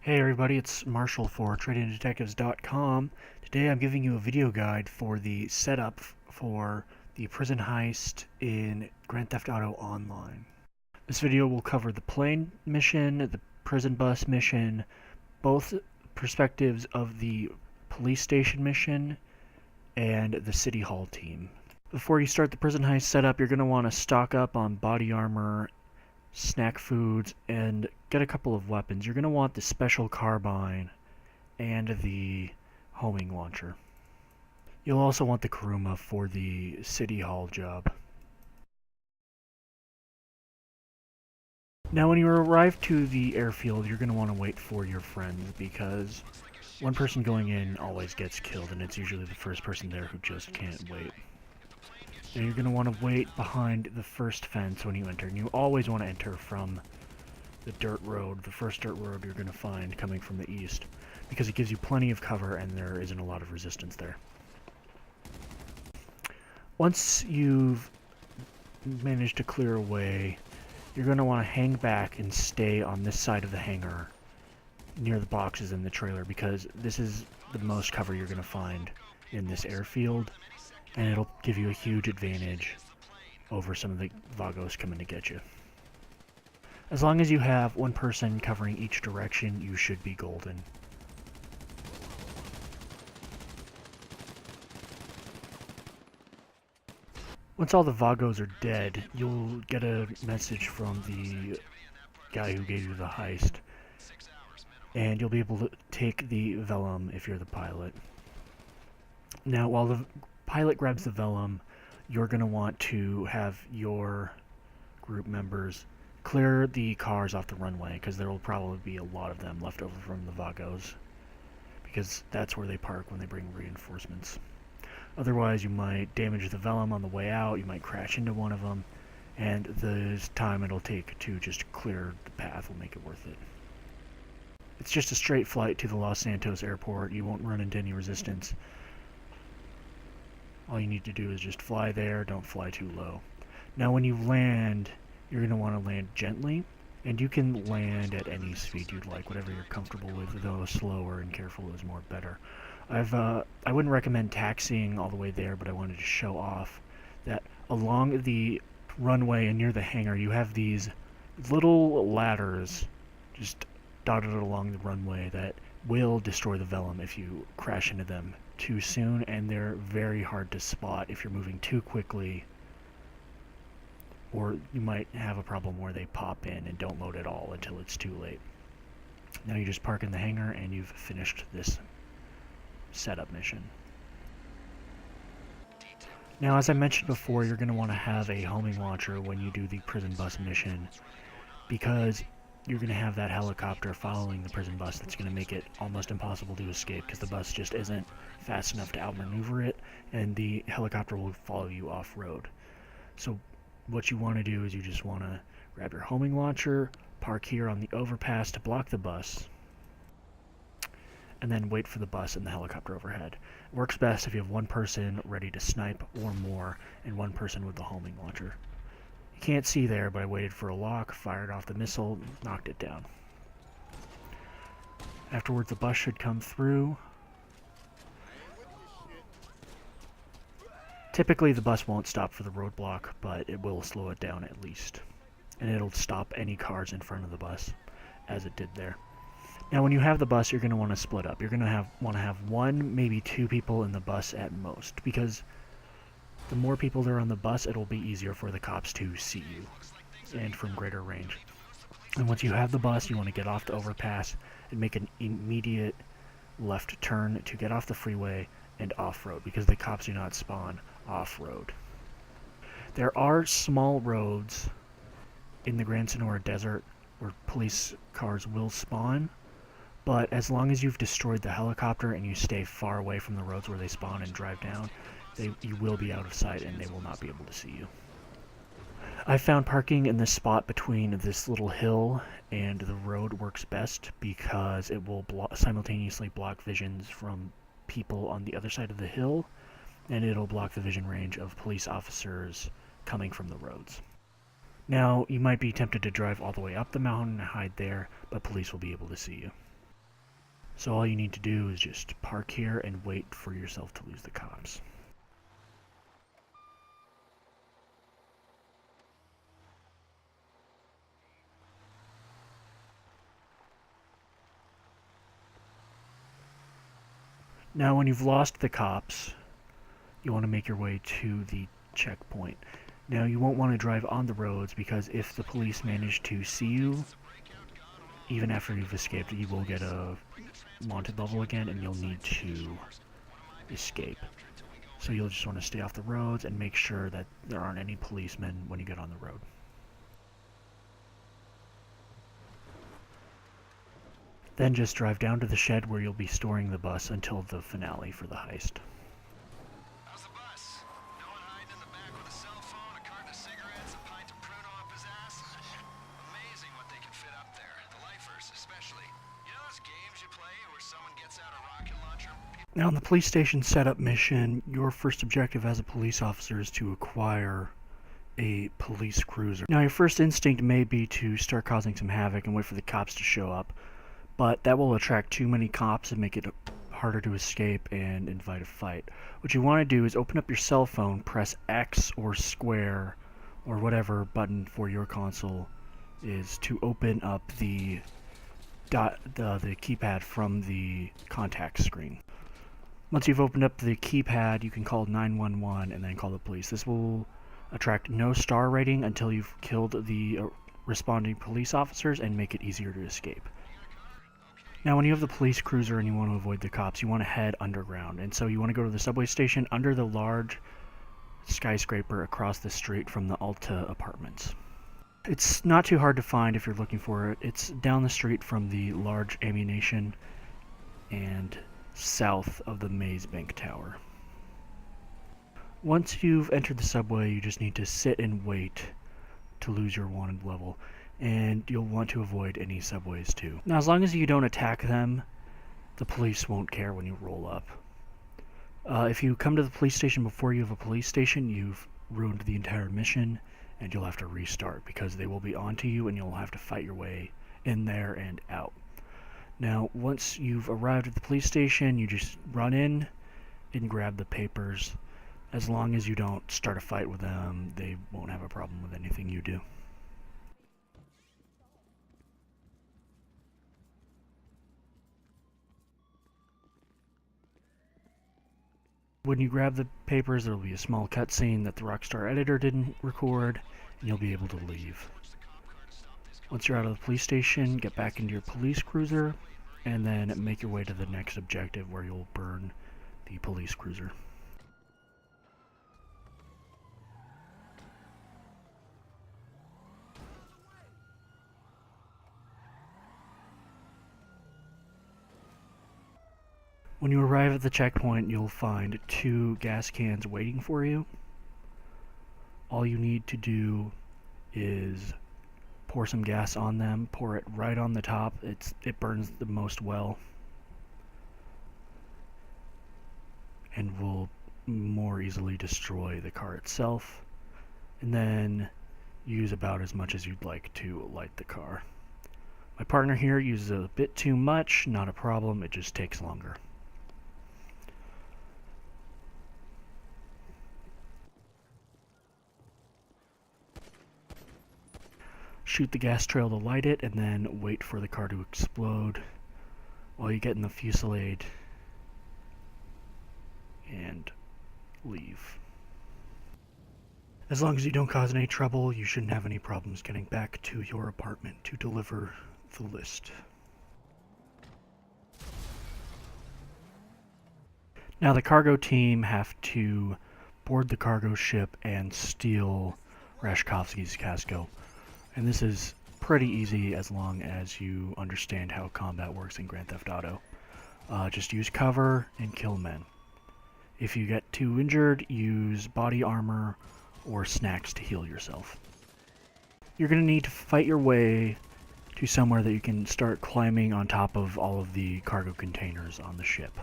Hey everybody, it's Marshall for TradingDetectives.com. Today I'm giving you a video guide for the setup for the prison heist in Grand Theft Auto Online. This video will cover the plane mission, the prison bus mission, both perspectives of the police station mission, and the City Hall team. Before you start the prison heist setup, you're going to want to stock up on body armor, snack foods, and get a couple of weapons. You're going to want the special carbine and the homing launcher. You'll also want the Kuruma for the City Hall job. Now when you arrive to the airfield, you're going to want to wait for your friends, because one person going in always gets killed, and it's usually the first person there who just can't wait. Now you're going to want to wait behind the first fence when you enter, and you always want to enter from the dirt road, the first dirt road you're going to find coming from the east, because it gives you plenty of cover and there isn't a lot of resistance there. Once you've managed to clear away, you're going to want to hang back and stay on this side of the hangar near the boxes in the trailer, because this is the most cover you're going to find in this airfield, and it'll give you a huge advantage over some of the Vagos coming to get you. As long as you have one person covering each direction, you should be golden. Once all the Vagos are dead, you'll get a message from the guy who gave you the heist, and you'll be able to take the Velum if you're the pilot. Now, while the pilot grabs the Velum, you're going to want to have your group members clear the cars off the runway, because there will probably be a lot of them left over from the Vagos, because that's where they park when they bring reinforcements. Otherwise, you might damage the Velum on the way out, you might crash into one of them, and the time it'll take to just clear the path will make it worth it. It's just a straight flight to the Los Santos airport. You won't run into any resistance. All you need to do is just fly there, don't fly too low. Now when you land, you're going to want to land gently, and you can land at any speed you'd like, whatever you're comfortable with, though slower and careful is more better. I wouldn't recommend taxiing all the way there, but I wanted to show off that along the runway and near the hangar, you have these little ladders just dotted along the runway that will destroy the Velum if you crash into them too soon, and they're very hard to spot if you're moving too quickly, or you might have a problem where they pop in and don't load at all until it's too late. Now you just park in the hangar and you've finished this setup mission. Now, as I mentioned before, you're going to want to have a homing launcher when you do the prison bus mission, because you're going to have that helicopter following the prison bus that's going to make it almost impossible to escape, because the bus just isn't fast enough to outmaneuver it, and the helicopter will follow you off-road. So what you want to do is you just want to grab your homing launcher, park here on the overpass to block the bus, and then wait for the bus and the helicopter overhead. It works best if you have one person ready to snipe or more, and one person with the homing launcher. You can't see there, but I waited for a lock, fired off the missile, knocked it down. Afterwards, the bus should come through. Typically, the bus won't stop for the roadblock, but it will slow it down at least. And it'll stop any cars in front of the bus, as it did there. Now, when you have the bus, you're going to want to split up. You're going to want to have one, maybe two people in the bus at most, because the more people there on the bus, it'll be easier for the cops to see you, and from greater range. And once you have the bus, you want to get off the overpass and make an immediate left turn to get off the freeway and off-road, because the cops do not spawn off-road. There are small roads in the Grand Sonora Desert where police cars will spawn, but as long as you've destroyed the helicopter and you stay far away from the roads where they spawn and drive down, you will be out of sight and they will not be able to see you. I found parking in this spot between this little hill and the road works best, because it will simultaneously block visions from people on the other side of the hill, and it'll block the vision range of police officers coming from the roads. Now, you might be tempted to drive all the way up the mountain and hide there, but police will be able to see you. So all you need to do is just park here and wait for yourself to lose the cops. Now when you've lost the cops, you want to make your way to the checkpoint. Now you won't want to drive on the roads because if the police manage to see you, even after you've escaped, you will get a wanted level again and you'll need to escape. So you'll just want to stay off the roads and make sure that there aren't any policemen when you get on the road. Then just drive down to the shed where you'll be storing the bus until the finale for the heist. How's the bus? No one hiding in the back with a cell phone, a carton of cigarettes, a pint of Pruno up his ass? Amazing what they can fit up there. The lifers, especially. You know those games you play where someone gets out a rocket launcher? Now in the police station setup mission, your first objective as a police officer is to acquire a police cruiser. Now your first instinct may be to start causing some havoc and wait for the cops to show up, but that will attract too many cops and make it harder to escape and invite a fight. What you want to do is open up your cell phone, press X or square or whatever button for your console is to open up the keypad from the contact screen. Once you've opened up the keypad, you can call 911 and then call the police. This will attract no star rating until you've killed the responding police officers and make it easier to escape. Now when you have the police cruiser and you want to avoid the cops, you want to head underground. And so you want to go to the subway station under the large skyscraper across the street from the Alta apartments. It's not too hard to find if you're looking for it. It's down the street from the large ammunition and south of the Maze Bank Tower. Once you've entered the subway, you just need to sit and wait to lose your wanted level. And you'll want to avoid any subways too. Now as long as you don't attack them, the police won't care when you roll up. If you come to the police station before you have a police station, you've ruined the entire mission and you'll have to restart because they will be onto you and you'll have to fight your way in there and out. Now once you've arrived at the police station, you just run in and grab the papers. As long as you don't start a fight with them, they won't have a problem with anything you do. When you grab the papers, there will be a small cutscene that the Rockstar editor didn't record, and you'll be able to leave. Once you're out of the police station, get back into your police cruiser, and then make your way to the next objective where you'll burn the police cruiser. When you arrive at the checkpoint, you'll find 2 gas cans waiting for you. All you need to do is pour some gas on them, pour it right on the top. It burns the most well and will more easily destroy the car itself. And then use about as much as you'd like to light the car. My partner here uses a bit too much, not a problem, it just takes longer. Shoot the gas trail to light it, and then wait for the car to explode while you get in the fusillade and leave. As long as you don't cause any trouble, you shouldn't have any problems getting back to your apartment to deliver the list. Now the cargo team have to board the cargo ship and steal Rashkovsky's casco. And this is pretty easy as long as you understand how combat works in Grand Theft Auto. Just use cover and kill men. If you get too injured, use body armor or snacks to heal yourself. You're going to need to fight your way to somewhere that you can start climbing on top of all of the cargo containers on the ship.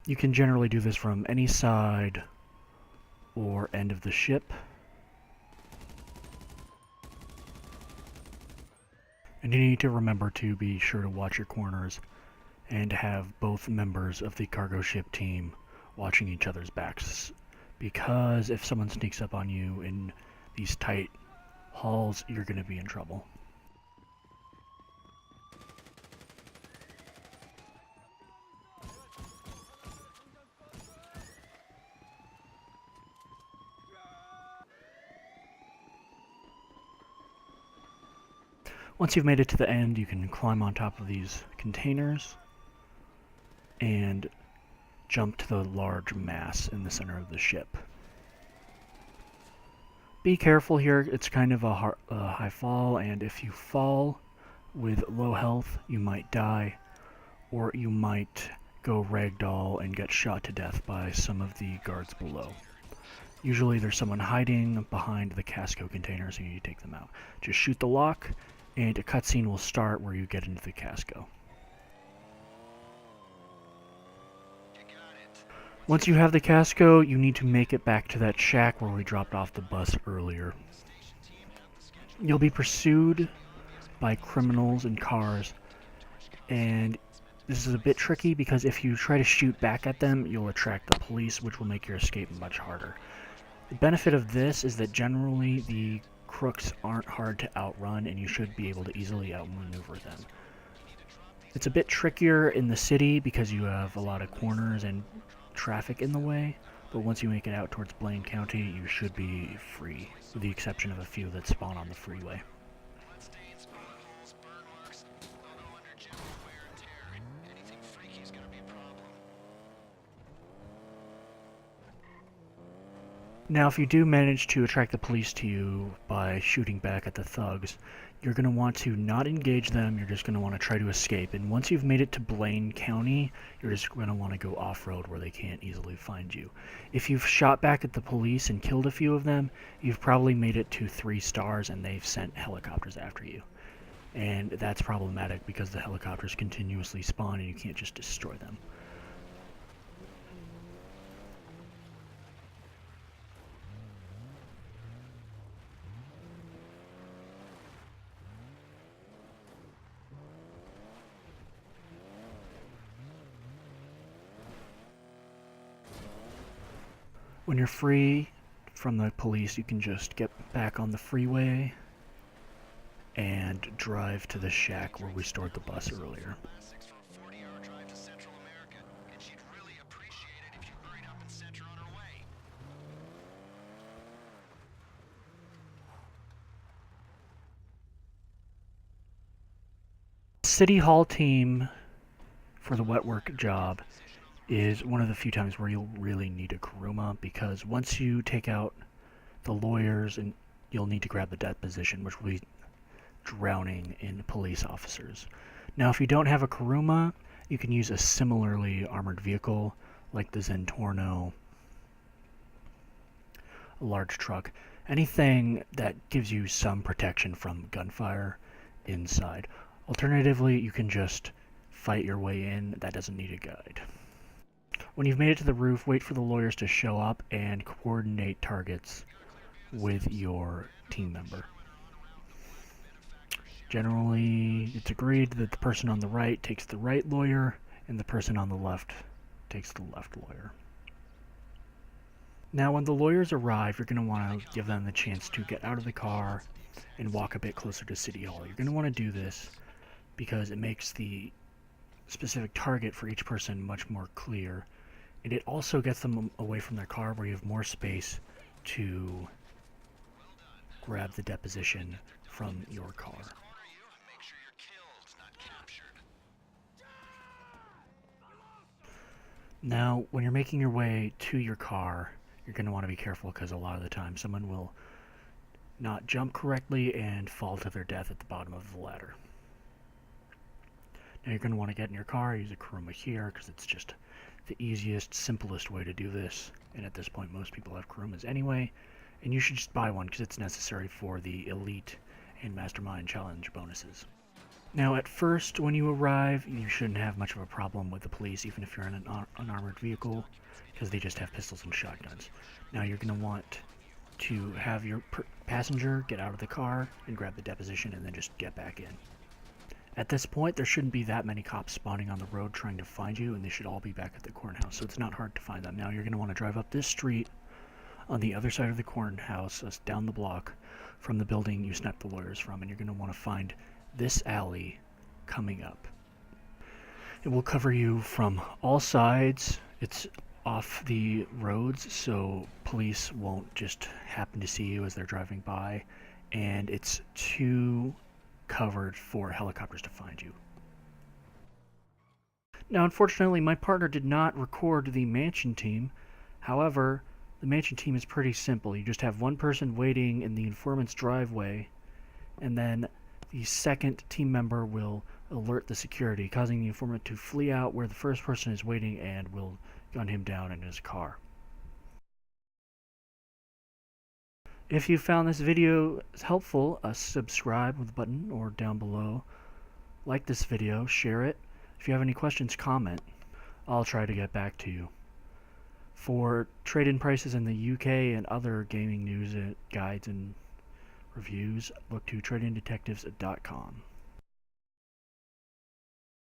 You can generally do this from any side or end of the ship. And you need to remember to be sure to watch your corners and have both members of the cargo ship team watching each other's backs, because if someone sneaks up on you in these tight halls, you're going to be in trouble. Once you've made it to the end, you can climb on top of these containers and jump to the large mass in the center of the ship. Be careful here, it's kind of a high fall, and if you fall with low health, you might die, or you might go ragdoll and get shot to death by some of the guards below. Usually there's someone hiding behind the casco containers and you take them out. Just shoot the lock, and a cutscene will start where you get into the casco. Once you have the casco, you need to make it back to that shack where we dropped off the bus earlier. You'll be pursued by criminals in cars, and this is a bit tricky because if you try to shoot back at them, you'll attract the police, which will make your escape much harder. The benefit of this is that generally the crooks aren't hard to outrun, and you should be able to easily outmaneuver them. It's a bit trickier in the city because you have a lot of corners and traffic in the way, but once you make it out towards Blaine County, you should be free, with the exception of a few that spawn on the freeway. Now, if you do manage to attract the police to you by shooting back at the thugs, you're going to want to not engage them, you're just going to want to try to escape. And once you've made it to Blaine County, you're just going to want to go off-road where they can't easily find you. If you've shot back at the police and killed a few of them, you've probably made it to 3 stars and they've sent helicopters after you. And that's problematic because the helicopters continuously spawn and you can't just destroy them. When you're free from the police, you can just get back on the freeway and drive to the shack where we stored the bus earlier. City Hall team for the wet work job is one of the few times where you'll really need a Kuruma, because once you take out the lawyers, and you'll need to grab the deposition, which will be drowning in police officers. Now, if you don't have a Kuruma, you can use a similarly armored vehicle like the Zentorno, a large truck, anything that gives you some protection from gunfire inside. Alternatively, you can just fight your way in. That doesn't need a guide. When you've made it to the roof, wait for the lawyers to show up and coordinate targets with your team member. Generally, it's agreed that the person on the right takes the right lawyer and the person on the left takes the left lawyer. Now, when the lawyers arrive, you're going to want to give them the chance to get out of the car and walk a bit closer to City Hall. You're going to want to do this because it makes the specific target for each person much more clear, and it also gets them away from their car where you have more space to grab the deposition from your car. Now, when you're making your way to your car, you're going to want to be careful because a lot of the time someone will not jump correctly and fall to their death at the bottom of the ladder. Now, you're going to want to get in your car, use a Kuruma here because it's just the easiest, simplest way to do this. And at this point, most people have Kurumas anyway. And you should just buy one because it's necessary for the Elite and Mastermind Challenge bonuses. Now, at first, when you arrive, you shouldn't have much of a problem with the police, even if you're in an unarmored vehicle, because they just have pistols and shotguns. Now, you're going to want to have your passenger get out of the car and grab the deposition and then just get back in. At this point, there shouldn't be that many cops spawning on the road trying to find you, and they should all be back at the courthouse, so it's not hard to find them. Now you're going to want to drive up this street on the other side of the courthouse, down the block from the building you snapped the lawyers from, and you're going to want to find this alley coming up. It will cover you from all sides. It's off the roads, so police won't just happen to see you as they're driving by, and it's too covered for helicopters to find you. Now, unfortunately, my partner did not record the mansion team. However, the mansion team is pretty simple. You just have one person waiting in the informant's driveway, and then the second team member will alert the security, causing the informant to flee out where the first person is waiting and will gun him down in his car. If you found this video helpful, subscribe with a button or down below. Like this video, share it. If you have any questions, comment. I'll try to get back to you. For trade-in prices in the UK and other gaming news guides and reviews, look to tradingdetectives.com.